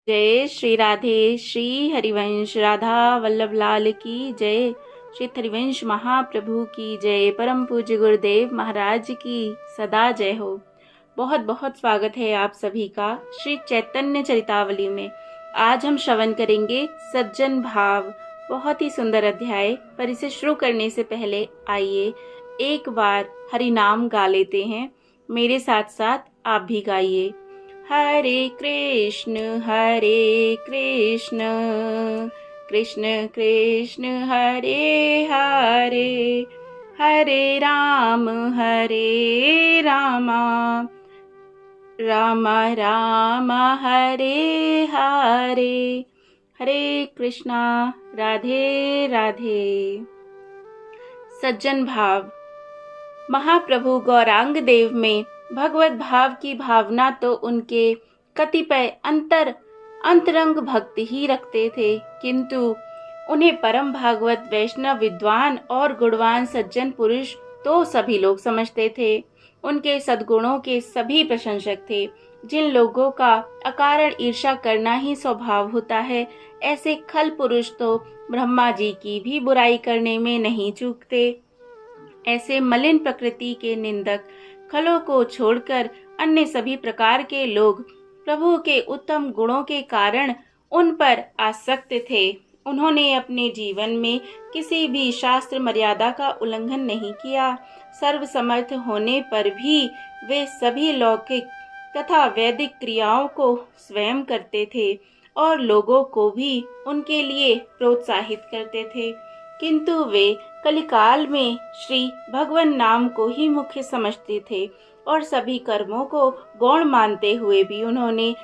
जय श्री राधे श्री हरिवंश राधा वल्लभ लाल की जय। श्री हरिवंश महाप्रभु की जय। परम पूज्य गुरुदेव महाराज की सदा जय हो। बहुत बहुत स्वागत है आप सभी का श्री चैतन्य चरितावली में। आज हम श्रवण करेंगे सज्जन भाव। बहुत ही सुंदर अध्याय, पर इसे शुरू करने से पहले आइए एक बार हरि नाम गा लेते हैं। मेरे साथ साथ आप भी गाइए। हरे कृष्ण कृष्ण कृष्ण हरे हरे, हरे राम राम राम हरे हरे। हरे कृष्णा। राधे राधे। सज्जन भाव। महाप्रभु गौरांग देव में भगवत भाव की भावना तो उनके कतिपय अंतरंग भक्त ही रखते थे, किंतु उन्हें परम भागवत वैष्णव विद्वान और गुणवान सज्जन पुरुष तो सभी लोग समझते थे। उनके सद्गुणों के सभी प्रशंसक थे। जिन लोगों का अकारण ईर्ष्या करना ही स्वभाव होता है, ऐसे खल पुरुष तो ब्रह्मा जी की भी बुराई करने में नहीं चूकते। ऐसे मलिन प्रकृति के निंदक खलों को छोड़कर अन्य सभी प्रकार के लोग प्रभु के उत्तम गुणों के कारण उन पर आसक्त थे। उन्होंने अपने जीवन में किसी भी शास्त्र मर्यादा का उल्लंघन नहीं किया। सर्वसमर्थ होने पर भी वे सभी लौकिक तथा वैदिक क्रियाओं को स्वयं करते थे और लोगों को भी उनके लिए प्रोत्साहित करते थे, किंतु वे कलिकाल में श्री भगवान नाम को ही मुख्य समझते थे और सभी कर्मों को गौण मानते हुए भी उन्होंने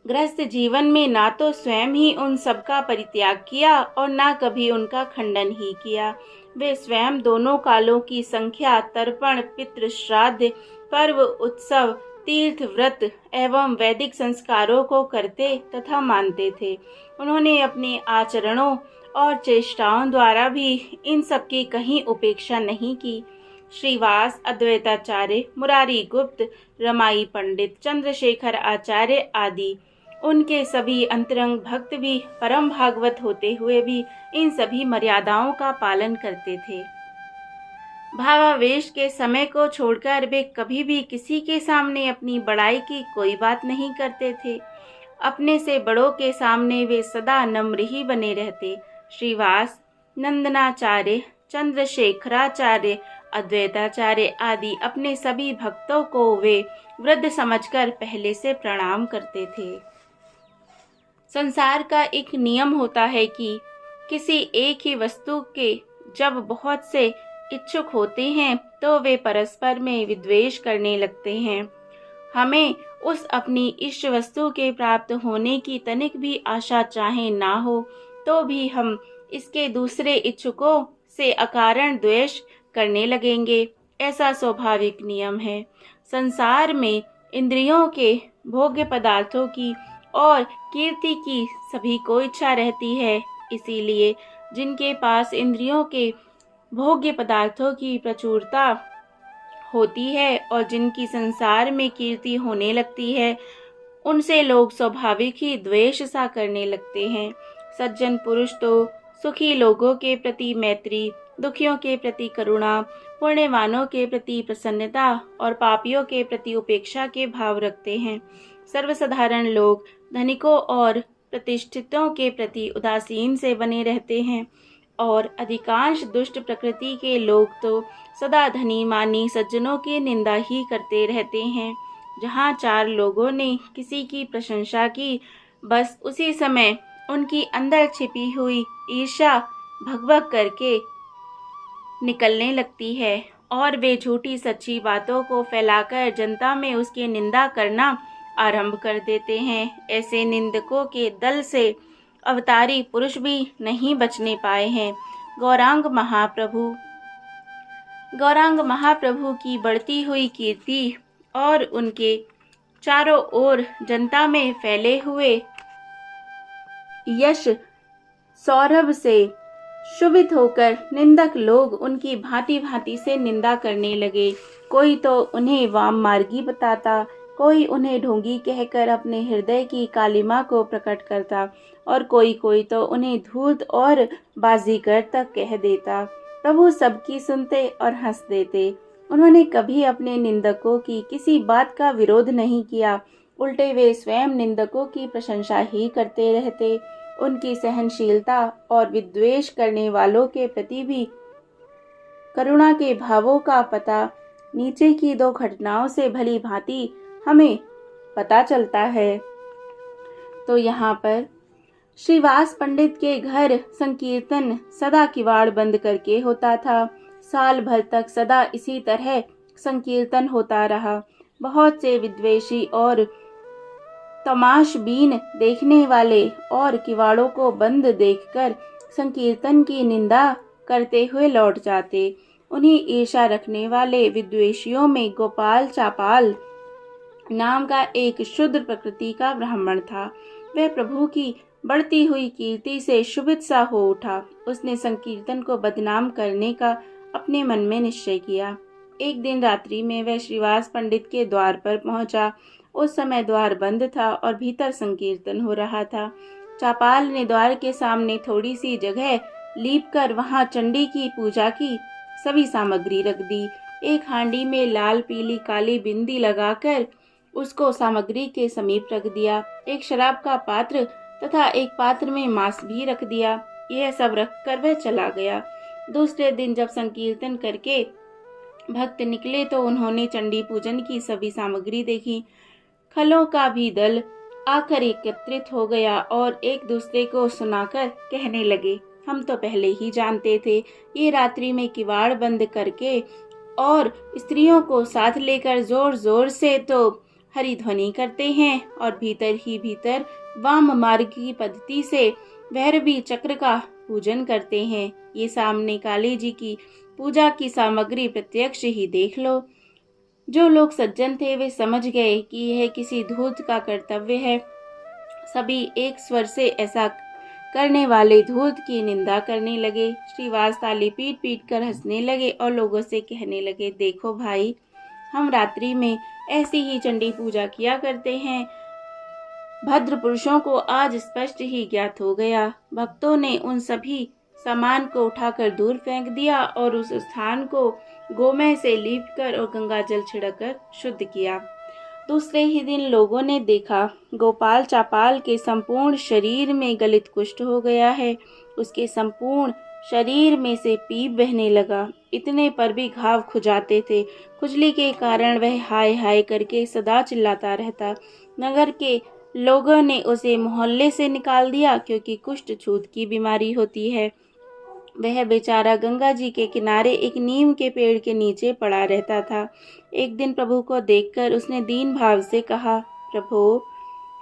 गृहस्थ जीवन में ना तो स्वयं ही उन सब का परित्याग किया और ना कभी उनका खंडन ही किया। वे स्वयं दोनों कालों की संख्या, तर्पण, पितृ श्राद्ध, पर्व, उत्सव, तीर्थ, व्रत एवं वैदिक संस्कारों को करते तथा मानते थे। उन्होंने अपने आचरणों और चेष्टाओं द्वारा भी इन सब की कहीं उपेक्षा नहीं की। श्रीवास, अद्वैताचार्य, मुरारी गुप्त, रमाई पंडित, चंद्रशेखर आचार्य आदि उनके सभी अंतरंग भक्त भी परम भागवत होते हुए भी इन सभी मर्यादाओं का पालन करते थे। भावावेश के समय को छोड़कर वे कभी भी किसी के सामने अपनी बड़ाई की कोई बात नहीं करते थे। अपने से बड़ों के सामने वे सदा नम्र ही बने रहते। श्रीवास, नंदनाचार्य, चंद्रशेखराचार्य, अद्वैताचार्य आदि अपने सभी भक्तों को वे वृद्ध समझकर पहले से प्रणाम करते थे। संसार का एक नियम होता है कि किसी एक ही वस्तु के जब बहुत से इच्छुक होते हैं तो वे परस्पर में विद्वेष करने लगते हैं। हमें उस अपनी इष्ट वस्तु के प्राप्त होने की तनिक भी आशा चाहे ना हो तो भी हम इसके दूसरे इच्छुकों से अकारण द्वेष करने लगेंगे। ऐसा स्वाभाविक नियम है। संसार में इंद्रियों के भोग्य पदार्थों की और कीर्ति की सभी को इच्छा रहती है। इसीलिए जिनके पास इंद्रियों के भोग्य पदार्थों की प्रचुरता होती है और जिनकी संसार में कीर्ति होने लगती है, उनसे लोग स्वाभाविक ही द्वेष सा करने लगते हैं। सज्जन पुरुष तो सुखी लोगों के प्रति मैत्री, दुखियों के प्रति करुणा, पुण्यवानों के प्रति प्रसन्नता और पापियों के प्रति उपेक्षा के भाव रखते हैं। सर्वसाधारण लोग धनिकों और प्रतिष्ठितों के प्रति उदासीन से बने रहते हैं और अधिकांश दुष्ट प्रकृति के लोग तो सदा धनी मानी सज्जनों की निंदा ही करते रहते हैं। जहाँ चार लोगों ने किसी की प्रशंसा की, बस उसी समय उनकी अंदर छिपी हुई ईर्ष्या भगभग करके निकलने लगती है और वे झूठी सच्ची बातों को फैलाकर जनता में उसकी निंदा करना आरंभ कर देते हैं। ऐसे निंदकों के दल से अवतारी पुरुष भी नहीं बचने पाए हैं। गौरांग महाप्रभु की बढ़ती हुई कीर्ति और उनके चारों ओर जनता में फैले हुए यश सौरभ से शुभित होकर निंदक लोग उनकी भांति भांति से निंदा करने लगे। कोई तो उन्हें वाम मार्गी बताता, कोई उन्हें ढोंगी कहकर अपने हृदय की कालिमा को प्रकट करता और कोई कोई तो उन्हें धूर्त और बाजीगर तक कह देता। प्रभु सबकी सुनते और हंस देते। उन्होंने कभी अपने निंदकों की किसी बात का विरोध नहीं किया, उल्टे वे स्वयं निंदकों की प्रशंसा ही करते रहते। उनकी सहनशीलता और विद्वेष करने वालों के प्रति भी करुणा के भावों का पता नीचे की दो घटनाओं से भली भांति हमें पता चलता है। तो यहाँ पर श्रीवास पंडित के घर संकीर्तन सदा किवाड़ बंद करके होता था। साल भर तक सदा इसी तरह संकीर्तन होता रहा। बहुत से विद्वेषी और तमाशबीन देखने वाले और किवाड़ों को बंद देखकर संकीर्तन की निंदा करते हुए लौट जाते। उन्हीं ईर्ष्या रखने वाले विद्वेषियों में गोपाल चापाल नाम का एक शुद्र प्रकृति का ब्राह्मण था। वह प्रभु की बढ़ती हुई कीर्ति से शुभित सा हो उठा। उसने संकीर्तन को बदनाम करने का अपने मन में निश्चय किया। एक दिन रात्रि में वह श्रीवास पंडित के द्वार पर पहुंचा। उस समय द्वार बंद था और भीतर संकीर्तन हो रहा था। चापाल ने द्वार के सामने थोड़ी सी जगह लीप कर वहां चंडी की पूजा की सभी सामग्री रख दी। एक हांडी में लाल पीली काली बिंदी लगाकर उसको सामग्री के समीप रख दिया। एक शराब का पात्र तथा एक पात्र में मांस भी रख दिया। यह सब रखकर वह चला गया। दूसरे दिन जब संकीर्तन करके भक्त निकले तो उन्होंने चंडी पूजन की सभी सामग्री देखी। खलों का भी दल आकर एकत्रित हो गया और एक दूसरे को सुनाकर कहने लगे, हम तो पहले ही जानते थे, ये रात्रि में किवाड़ बंद करके और स्त्रियों को साथ लेकर जोर जोर से तो हरिध्वनि करते हैं और भीतर ही भीतर वाम मार्ग की पद्धति से भैरवी चक्र का पूजन करते हैं। ये सामने काली जी की पूजा की सामग्री प्रत्यक्ष ही देख लो। जो लोग सज्जन थे वे समझ गए कि यह किसी धूर्त का कर्तव्य है। सभी एक स्वर से ऐसा करने वाले धूर्त की निंदा करने लगे। श्रीवास ताली पीट पीट कर हंसने लगे और लोगों से कहने लगे, देखो भाई, हम रात्रि में ऐसी ही चंडी पूजा किया करते हैं। भद्र पुरुषों को आज स्पष्ट ही ज्ञात हो गया। भक्तों ने उन सभी सामान को उठाकर दूर फेंक दिया और उस स्थान को गोमय से लीपकर और गंगा जल छिड़ककर शुद्ध किया। दूसरे ही दिन लोगों ने देखा गोपाल चापाल के संपूर्ण शरीर में गलित कुष्ठ हो गया है। उसके संपूर्ण शरीर में से पीप बहने लगा। इतने पर भी घाव खुजाते थे। खुजली के कारण वह हाय हाय करके सदा चिल्लाता रहता। नगर के लोगों ने उसे मोहल्ले से निकाल दिया क्योंकि कुष्ठ छूत की बीमारी होती है। वह बेचारा गंगा जी के किनारे एक नीम के पेड़ के नीचे पड़ा रहता था। एक दिन प्रभु को देखकर उसने दीन भाव से कहा, प्रभु,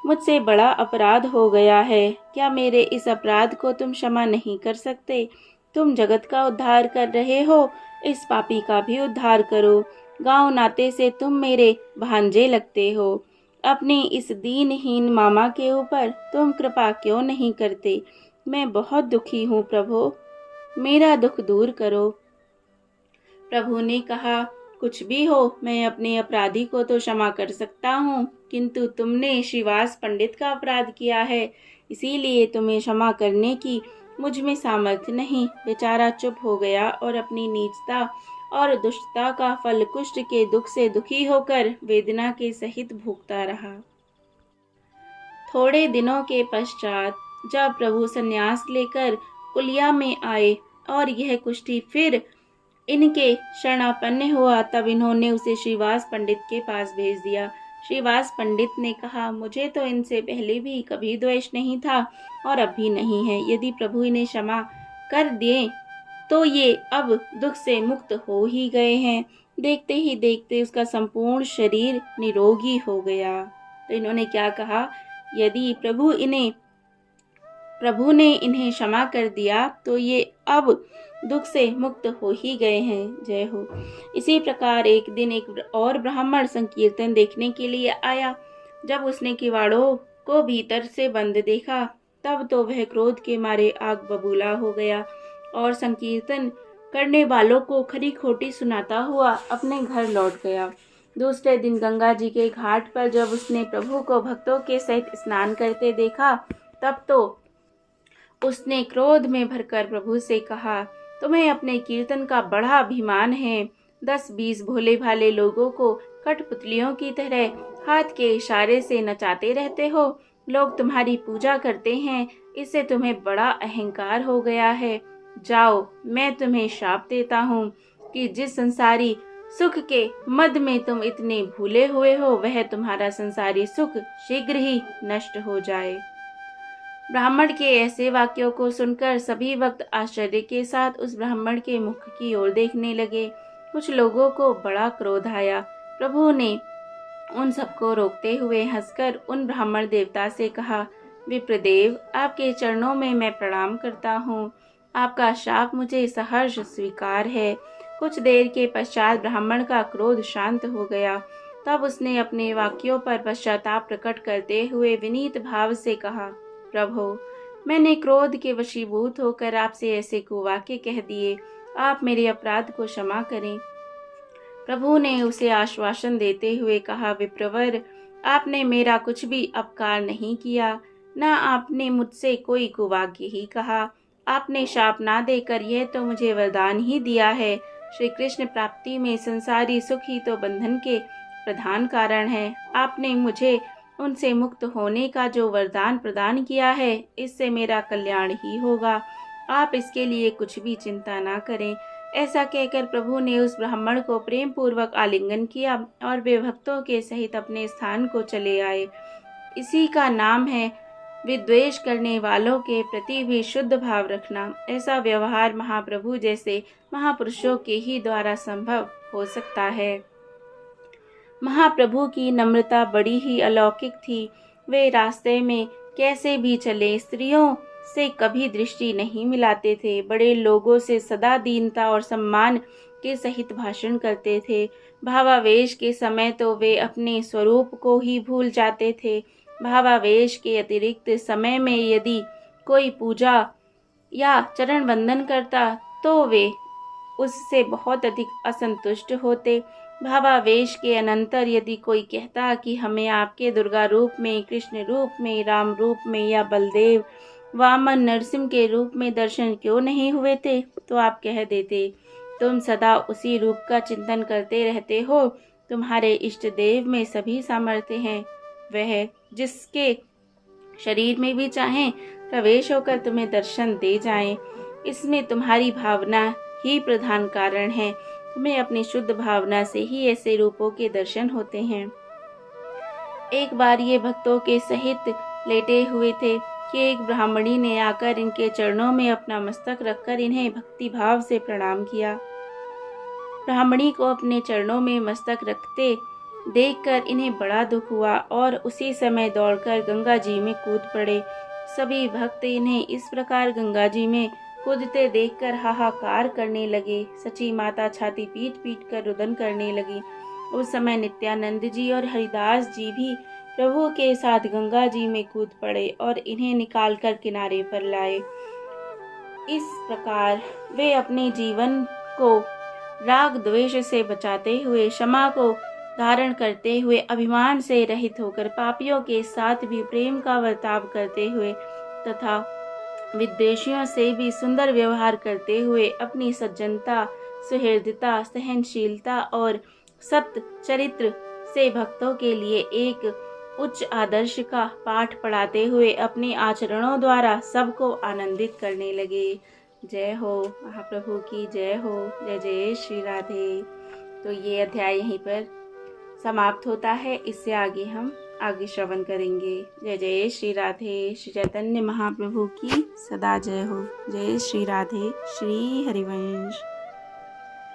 मुझसे बड़ा अपराध हो गया है। क्या मेरे इस अपराध को तुम क्षमा नहीं कर सकते? तुम जगत का उद्धार कर रहे हो, इस पापी का भी उद्धार करो। गांव नाते से तुम मेरे भांजे लगते हो। अपने इस दीनहीन मामा के ऊपर तुम कृपा क्यों नहीं करते? मैं बहुत दुखी हूँ प्रभु, मेरा दुख दूर करो। प्रभु ने कहा, कुछ भी हो, मैं अपने अपराधी को तो क्षमा कर सकता हूँ, किंतु तुमने श्रीवास पंडित का अपराध किया है, इसीलिए तुम्हें क्षमा करने की मुझ में सामर्थ्य नहीं। बेचारा चुप हो गया और अपनी नीचता और दुष्टता का फल कुष्ठ के दुख से दुखी होकर वेदना के सहित भोगता रहा। थोड़े दिनों के पश्चात जब प्रभु संन्यास लेकर कुलिया में आए और यह कुष्ठी फिर इनके शरणापन्न हुआ, तब इन्होंने उसे श्रीवास पंडित के पास भेज दिया। श्रीवास पंडित ने कहा, मुझे तो इनसे पहले भी कभी द्वेष नहीं था और अब भी नहीं है। यदि प्रभु इन्हें क्षमा कर दें तो ये अब दुख से मुक्त हो ही गए हैं। देखते ही देखते उसका संपूर्ण शरीर निरोगी हो गया। तो इन्होंने क्या कहा, यदि प्रभु ने इन्हें क्षमा कर दिया तो ये अब दुख से मुक्त हो ही गए हैं। जय हो। इसी प्रकार एक दिन एक और ब्राह्मण संकीर्तन देखने के लिए आया। जब उसने किवाड़ों को भीतर से बंद देखा तब तो वह क्रोध के मारे आग बबूला हो गया और संकीर्तन करने वालों को खरी खोटी सुनाता हुआ अपने घर लौट गया। दूसरे दिन गंगा जी के घाट पर जब उसने प्रभु को भक्तों के सहित स्नान करते देखा, तब तो उसने क्रोध में भरकर प्रभु से कहा, तुम्हें अपने कीर्तन का बड़ा अभिमान है। 10-20 भोले भाले लोगों को कठपुतलियों की तरह हाथ के इशारे से नचाते रहते हो। लोग तुम्हारी पूजा करते हैं, इससे तुम्हें बड़ा अहंकार हो गया है। जाओ, मैं तुम्हें शाप देता हूँ कि जिस संसारी सुख के मद में तुम इतने भूले हुए हो, वह तुम्हारा संसारी सुख शीघ्र ही नष्ट हो जाए। ब्राह्मण के ऐसे वाक्यों को सुनकर सभी भक्त आश्चर्य के साथ उस ब्राह्मण के मुख की ओर देखने लगे। कुछ लोगों को बड़ा क्रोध आया। प्रभु ने उन सबको रोकते हुए हंसकर उन ब्राह्मण देवता से कहा, विप्रदेव, आपके चरणों में मैं प्रणाम करता हूँ। आपका शाप मुझे सहर्ष स्वीकार है। कुछ देर के पश्चात ब्राह्मण का क्रोध शांत हो गया। तब उसने अपने वाक्यों पर पश्चाताप प्रकट करते हुए विनीत भाव से कहा, प्रभु, मैंने क्रोध के वशीभूत होकर आपसे ऐसे कुवाक्य कह दिए। आप मेरे अपराध को क्षमा करें। प्रभु ने उसे आश्वासन देते हुए कहा, विप्रवर, आपने मेरा कुछ भी अपकार नहीं किया, न आपने मुझसे कोई कुवाक्य ही कहा। आपने शाप ना देकर यह तो मुझे वरदान ही दिया है। श्री कृष्ण प्राप्ति में संसारी सुख ही तो बंधन के प्रधान कारण है। आपने मुझे उनसे मुक्त होने का जो वरदान प्रदान किया है, इससे मेरा कल्याण ही होगा। आप इसके लिए कुछ भी चिंता ना करें। ऐसा कहकर प्रभु ने उस ब्राह्मण को प्रेम पूर्वक आलिंगन किया और वे भक्तों के सहित अपने स्थान को चले आए। इसी का नाम है विद्वेष करने वालों के प्रति भी शुद्ध भाव रखना। ऐसा व्यवहार महाप्रभु जैसे महापुरुषों के ही द्वारा संभव हो सकता है। महाप्रभु की नम्रता बड़ी ही अलौकिक थी। वे रास्ते में कैसे भी चले, स्त्रियों से कभी दृष्टि नहीं मिलाते थे। बड़े लोगों से सदा दीनता और सम्मान के सहित भाषण करते थे। भावावेश के समय तो वे अपने स्वरूप को ही भूल जाते थे। भावावेश के अतिरिक्त समय में यदि कोई पूजा या चरण वंदन करता तो वे उससे बहुत अधिक असंतुष्ट होते। भावावेश के अनंतर यदि कोई कहता कि हमें आपके दुर्गा रूप में, कृष्ण रूप में, राम रूप में या बलदेव, वामन, नरसिंह के रूप में दर्शन क्यों नहीं हुए थे, तो आप कह देते, तुम सदा उसी रूप का चिंतन करते रहते हो। तुम्हारे इष्ट देव में सभी सामर्थ्य हैं। वह जिसके शरीर में भी चाहें प्रवेश होकर तुम्हें दर्शन दे जाएं। इसमें तुम्हारी भावना ही प्रधान कारण है। तुम्हें अपनी शुद्ध भावना से ही ऐसे रूपों के दर्शन होते हैं। एक बार ये भक्तों के सहित लेटे हुए थे कि एक ब्राह्मणी ने आकर इनके चरणों में अपना मस्तक रखकर इन्हें भक्ति भाव से प्रणाम किया। ब्राह्मणी को अपने चरणों में मस्तक रखते देखकर इन्हें बड़ा दुख हुआ और उसी समय दौड़कर गंगा जी में कूद पड़े। सभी भक्त इन्हें इस प्रकार गंगा जी में कूदते देखकर हाहाकार करने लगे। सची माता छाती पीट पीट कर रुदन करने लगी। उस समय नित्यानंद जी और हरिदास जी भी प्रभु के साथ गंगा जी में कूद पड़े और इन्हें निकालकर किनारे पर लाए। इस प्रकार वे अपने जीवन को राग द्वेष से बचाते हुए, क्षमा को धारण करते हुए, अभिमान से रहित होकर, पापियों के साथ भी प्रेम का बर्ताव करते हुए तथा विद्वेषियों से भी सुंदर व्यवहार करते हुए अपनी सज्जनता, सुहृदता, सहनशीलता और सत्य चरित्र से भक्तों के लिए एक उच्च आदर्श का पाठ पढ़ाते हुए अपने आचरणों द्वारा सबको आनंदित करने लगे। जय हो महाप्रभु की जय हो। जय जय श्री राधे। तो ये अध्याय यहीं पर समाप्त होता है। इससे आगे हम आगे श्रवण करेंगे। जय जय श्री राधे। श्री चैतन्य महाप्रभु की सदा जय हो। जय श्री राधे। श्री हरिवंश।